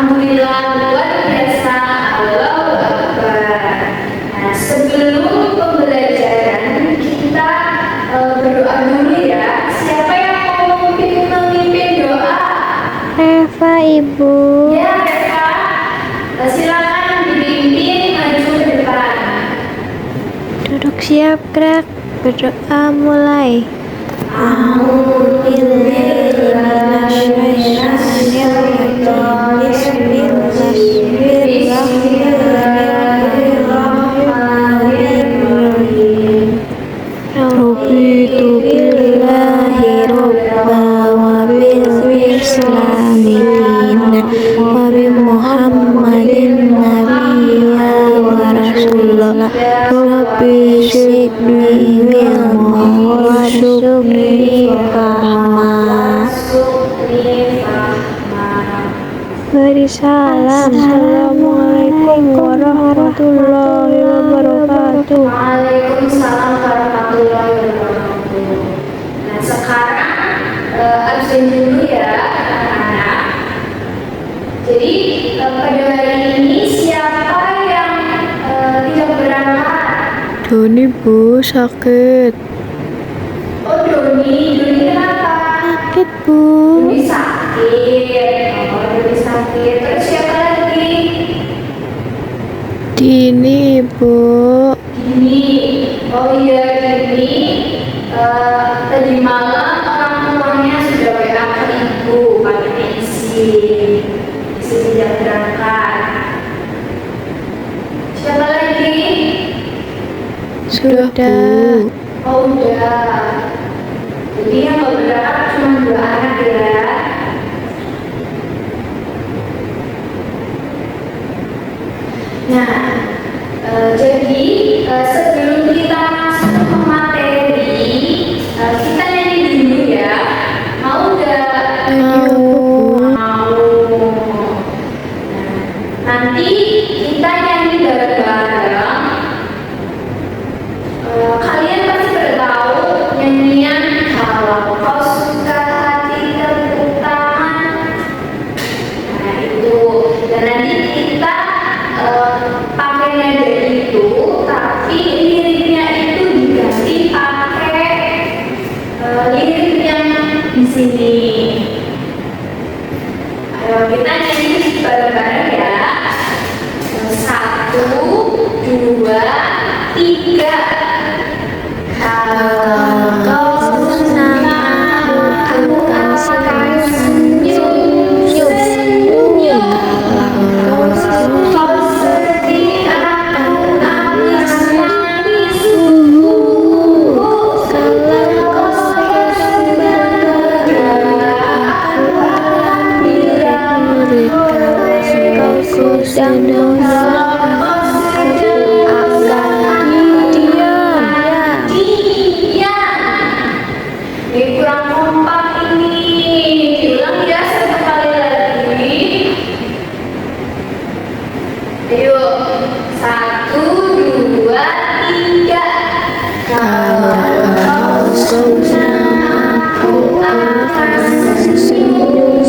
Alhamdulillah luar biasa. Allahu Akbar. Nah, sebelum pembelajaran kita berdoa dulu ya. Siapa yang mau memimpin doa? Reva, Ibu. Ya, Reva. Silakan dipimpin maju ke depan. Duduk siap, gerak. Berdoa mulai. Raditu billahi robba wa bil islami dinan wa bi Muhammadin nabiyya wa rasulullah. Rabbi zidni ilma warzuqni fahma. Beri salam. Assalamualaikum warahmatullahi wabarakatuh. Waalaikumsalam warahmatullahi wabarakatuh. Nah, sekarang absen dulu ya anak-anak. Jadi pada hari ini siapa yang tidak berangkat? Doni, Bu, sakit. Oh, Doni kenapa? Sakit, Bu. Doni sakit. Oh, Doni sakit. Terus siapa lagi? Dini, Bu. Dini. Oh iya, Dini. Tadi malam orang tuanya sudah WA ke ibu pakai izin tidak berangkat. Siapa lagi? Sudah, Bu. Oh udah. Jadi yang nggak berangkat cuma 2 anak ya. Nah, jadi sebelum kita masuk ke materi, kita nyanyi dulu ya. Mau nggak? Mau. Nah, nanti kita nyanyi bareng-bareng. Kalian pasti bertahu nyanyian kalau kau suka hati tepuk tangan. Nah itu. Dan nanti kita pakai nada itu, tapi liriknya itu diganti pakai lirik yang di sini. Ayo kita nyanyi bareng-bareng ya. 1, 2, 3. Kalau kau senang aku akan senyum. Kalau kau sedih aku akan nangis. Kalau kau bergembira aku akan bilang. Kalau kau sedang kurang kompak ini. Diulang ya 1 kali lagi. Ayo 1, 2, 3. Kalau kau senang aku akan senyum.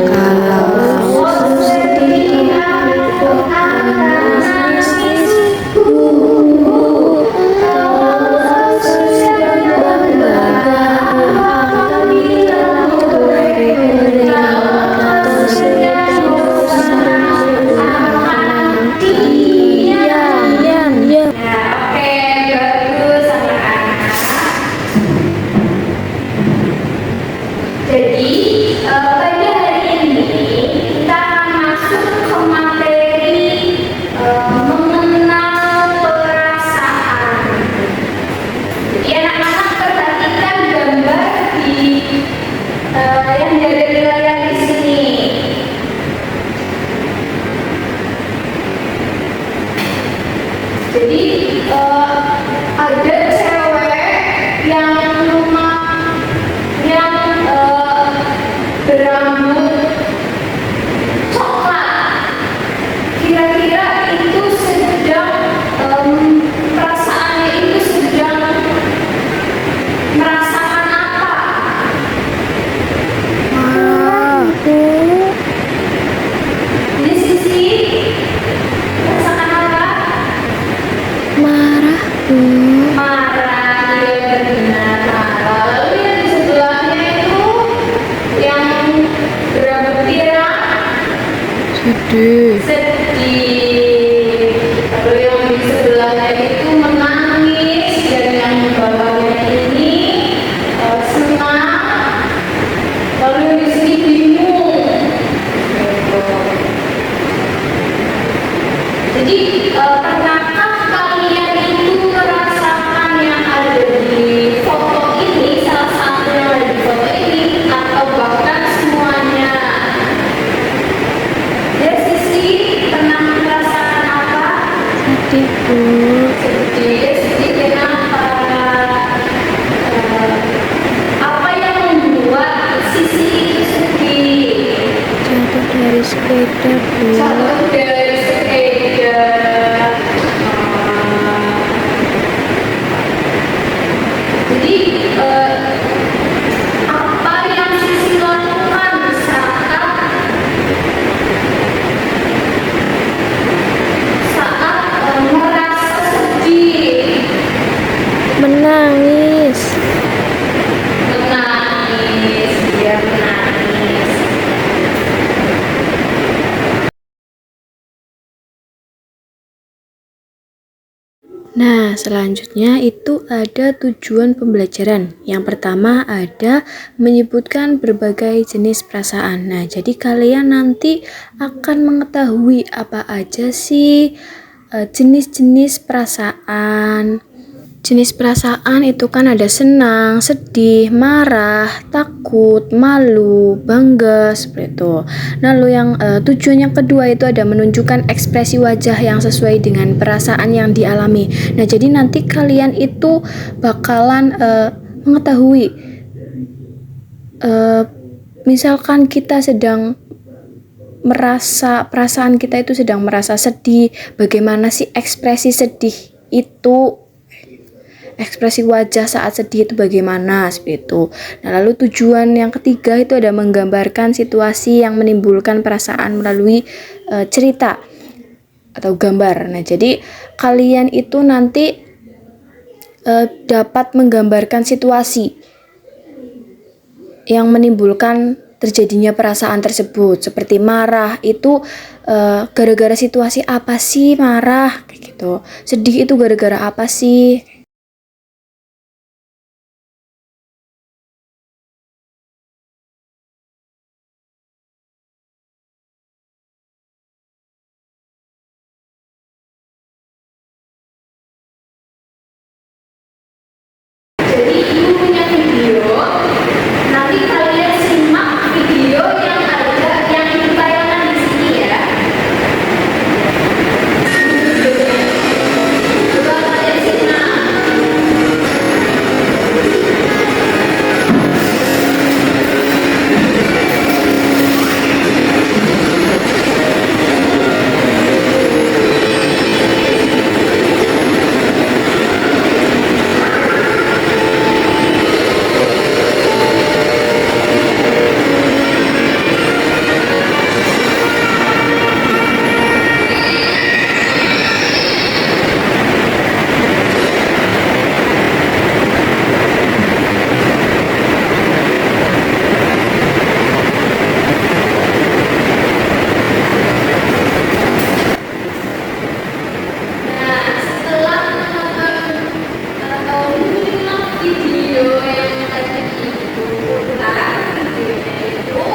Kalau kau sedih aku akan nangis. sedih. sedih. Lalu yang di sebelahnya itu menangis, dan yang di bawahnya ini senang. Lalu yang di sini bingung. Jadi pernahkah kalian itu merasakan yang ada di foto ini, salah satu yang ada di foto ini, atau bahkan semuanya? Ya, Sisi pernah merasakan apa? Sedih, Bu. Sedih kenapa? Apa yang membuat Sisi itu sedih? Jatuh dari sepeda, Bu. Jatuh dari sepeda. Jadi apa yang Sisi lakukan saat merasa sedih? Menangis. Menangis, dia menangis. Nah, selanjutnya itu ada tujuan pembelajaran. Yang pertama ada menyebutkan berbagai jenis perasaan. Nah, jadi kalian nanti akan mengetahui apa aja sih jenis-jenis perasaan. Jenis perasaan itu kan ada senang, sedih, marah, takut, malu, bangga, seperti itu. Lalu yang tujuan yang kedua itu ada menunjukkan ekspresi wajah yang sesuai dengan perasaan yang dialami. Nah, jadi nanti kalian itu bakalan mengetahui misalkan kita sedang merasa, perasaan kita itu sedang merasa sedih, bagaimana sih ekspresi sedih itu, ekspresi wajah saat sedih itu bagaimana, seperti itu. Nah, lalu tujuan yang ketiga itu ada menggambarkan situasi yang menimbulkan perasaan melalui cerita atau gambar. Nah, jadi kalian itu nanti dapat menggambarkan situasi yang menimbulkan terjadinya perasaan tersebut. Seperti marah itu gara-gara situasi apa sih marah, kayak gitu. Sedih itu gara-gara apa sih. Jadi ibu punya video, nanti kalian simak video yang ada, yang ditayangkan di sini ya. Coba kalian simak. Nah, setelah menyimak video yang ada di ibu, videonya itu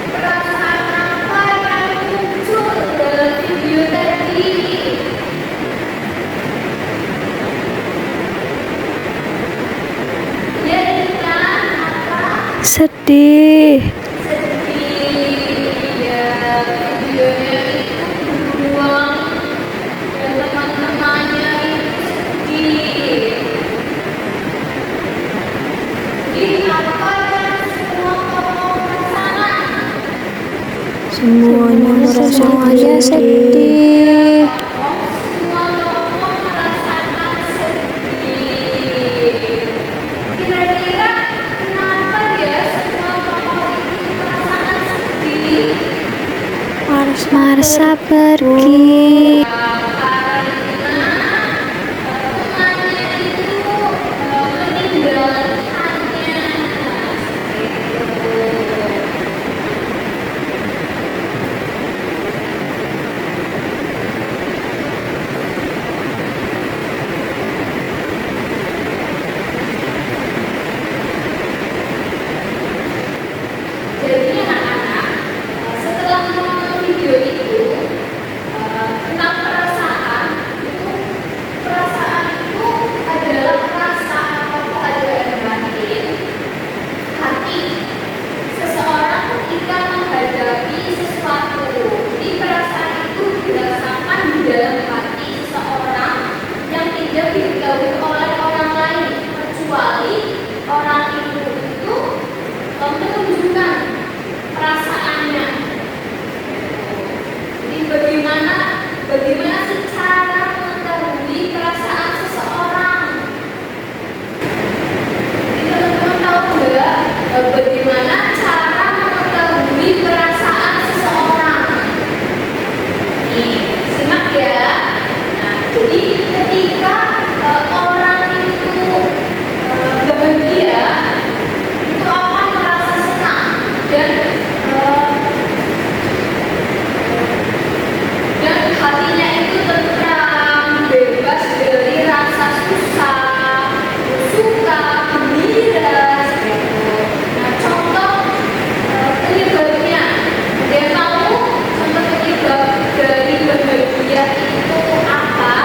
perasaan apa yang muncul dalam video tadi? Ya, kan apa? Sedih. Sedih. Ya, videonya itu beruang dan teman-temannya itu sedih. Jadi apa yang semua ngomong ke sana? Semuanya merasa sedih. Semua ngomong merasakan sedih. Kira-kira kenapa ya semua ngomong itu merasakan sedih? Marsa pergi. dan dan hatinya itu tenang, bebas dari rasa susah, suka, gembira, seperti itu. Nah, contoh penyebabnya, dia tahu contoh penyebab dari bahagia itu apa?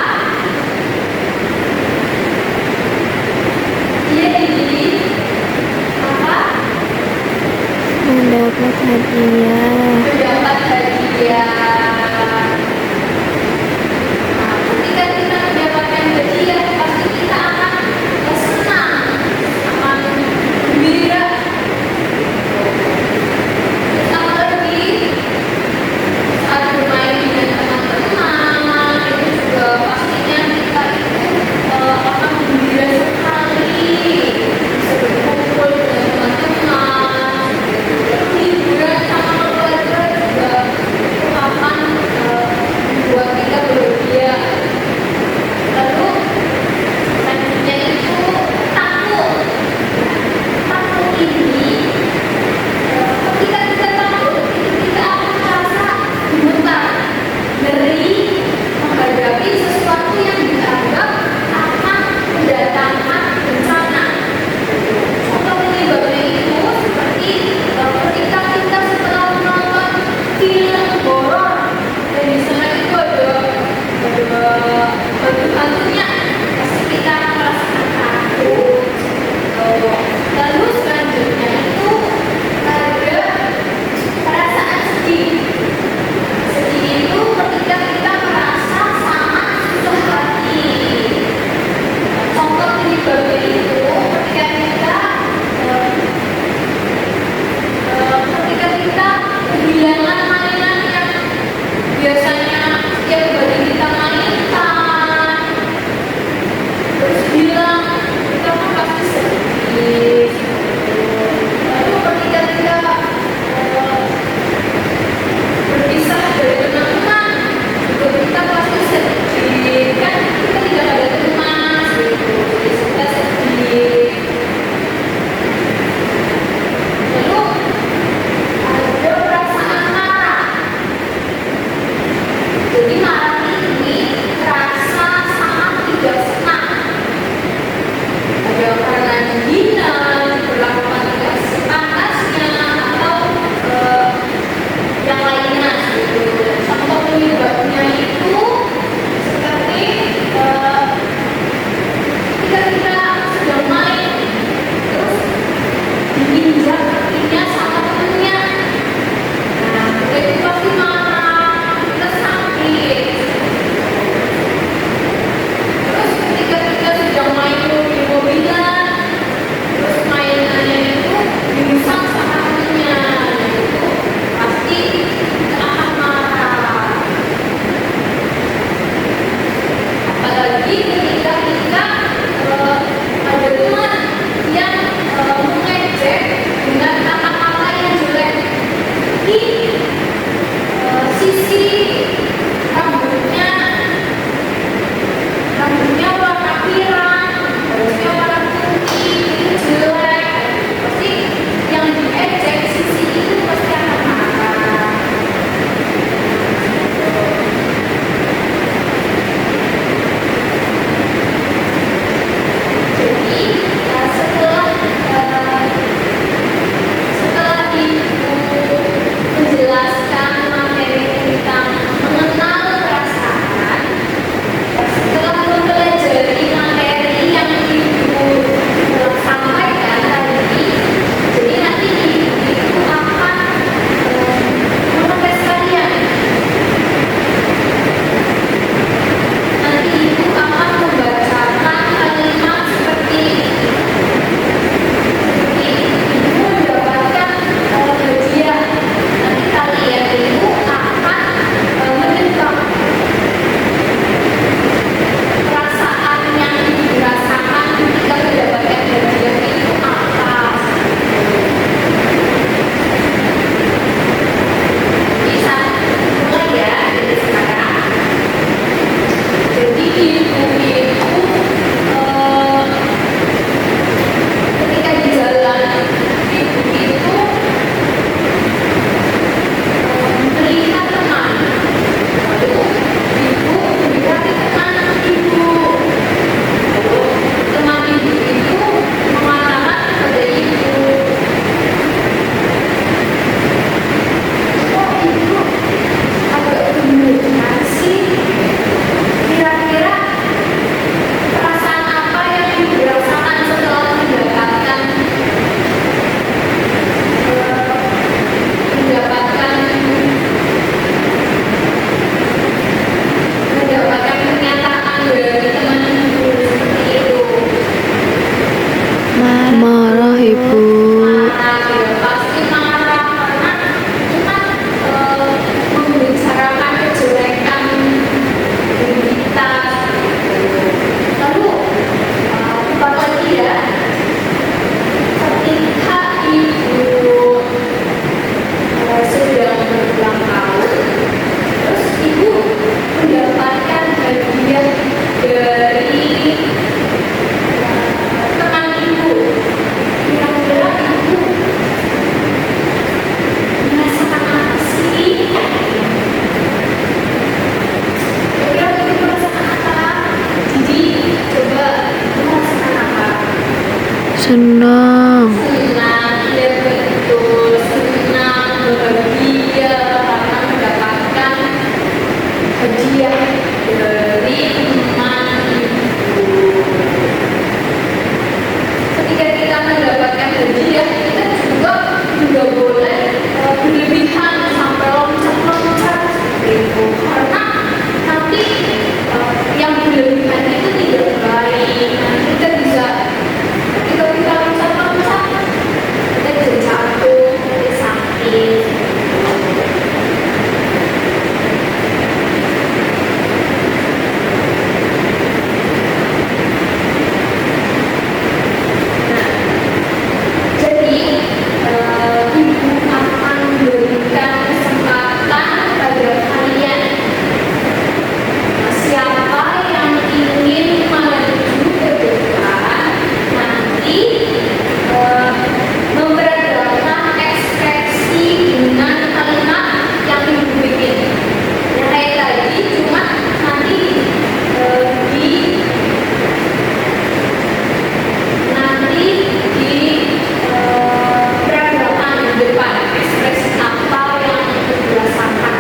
Dia diberi apa? Mendapat hadiah. Mendapat hadiah. Nah, ketika kita mendapatkan hadiah, pasti kita akan senang, akan gembira. Ditambah lagi saat bermain dengan teman-teman, itu juga pastinya kita itu akan gembira sekali. Bisa berkumpul dengan teman-teman, liburan sama Senang. Senang, ya betul, senang, bahagia karena mendapatkan hadiah dari teman ibu. Ketika kita mendapatkan hadiah, kita juga boleh berlebihan sampai loncat-loncat seperti itu. Karena nanti yang berlebihan itu tidak baik. Nanti kita bisa ketika kita loncat-loncat, kita bisa jatuh, kita sakit. Jadi, ibu akan memberikan kesempatan pada kalian. Siapa yang ingin maju ke depan, nanti memperagakan ekspresi dengan kalimat yang ibu bikin. Ya, kayak tadi, cuma nanti di peragakan di depan ekspresi apa yang itu dirasakan.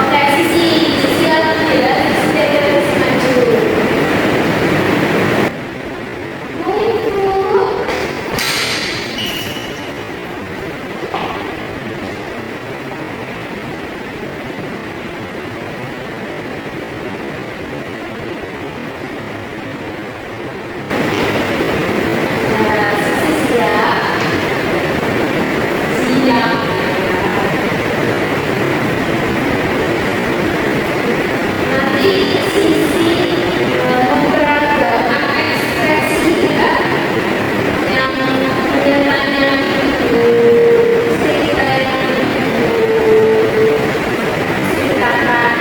Oke, sisi lagi ya, sisi maju. Nah, sisi siap. Siap. Nanti sisi memperagakan ekspresi ya, yang menyertanya itu ceritanya itu ceritakan.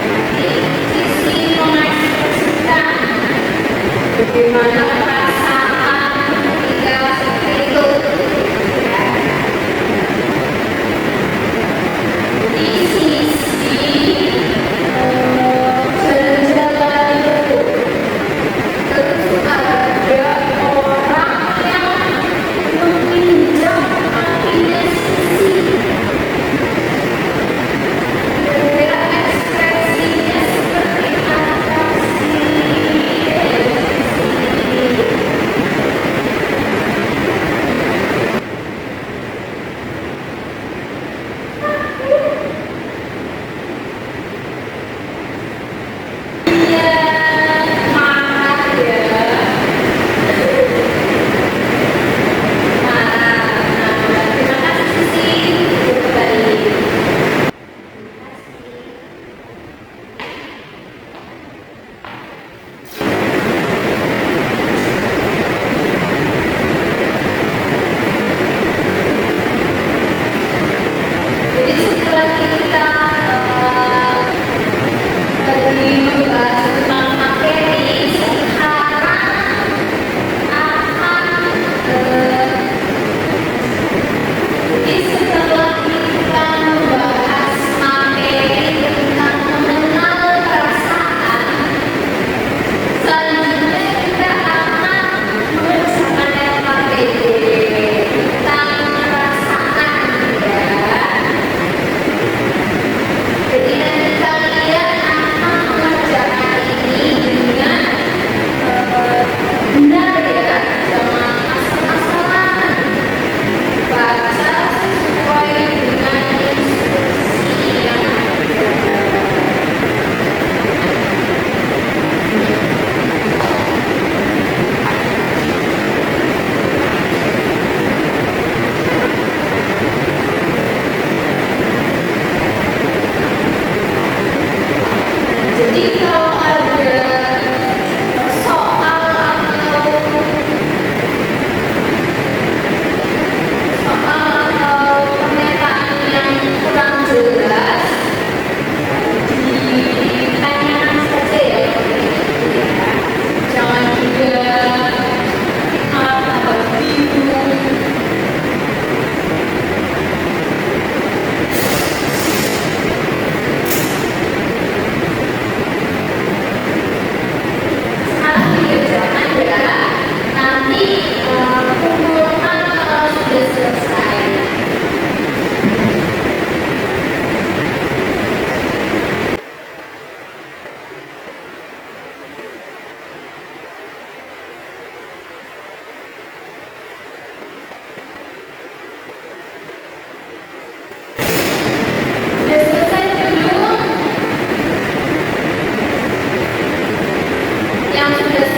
Nanti sisi mengekspresikan bagaimana perasaan ketika seperti itu. Ya. Di sisi jalan-jalan itu terus ada orang yang meminjam kakinya sisi. Kira-kira ekspresinya seperti apa sih?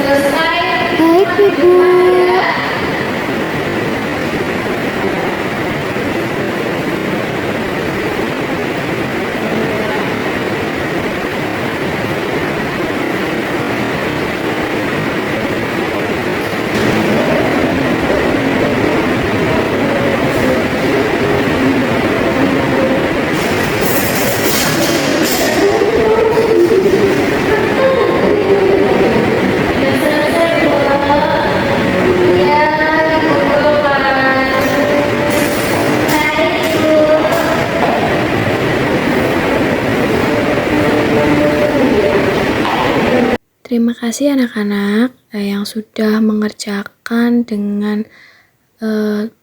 selesai. Baik, Ibu. Sudah selesai, Bu. Ya, dikumpulkan. Baik, Bu. Terima kasih anak-anak yang sudah mengerjakan dengan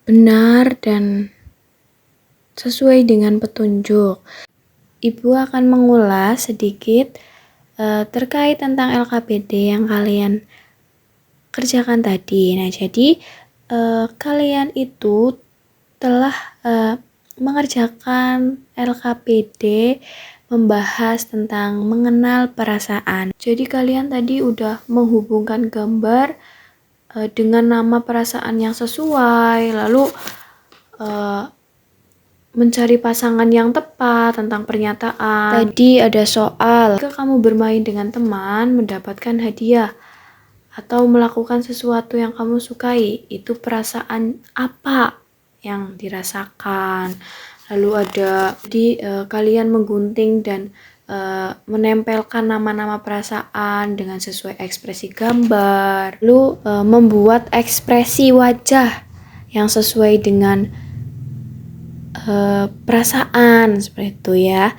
benar dan sesuai dengan petunjuk. Ibu akan mengulas sedikit terkait tentang LKPD yang kalian kerjakan tadi. Nah, jadi kalian itu telah mengerjakan LKPD membahas tentang mengenal perasaan. Jadi kalian tadi udah menghubungkan gambar dengan nama perasaan yang sesuai, lalu mencari pasangan yang tepat tentang pernyataan. Tadi ada soal, jika kamu bermain dengan teman mendapatkan hadiah atau melakukan sesuatu yang kamu sukai, itu perasaan apa yang dirasakan. Lalu ada kalian menggunting dan menempelkan nama-nama perasaan dengan sesuai ekspresi gambar. Lalu membuat ekspresi wajah yang sesuai dengan perasaan seperti itu ya.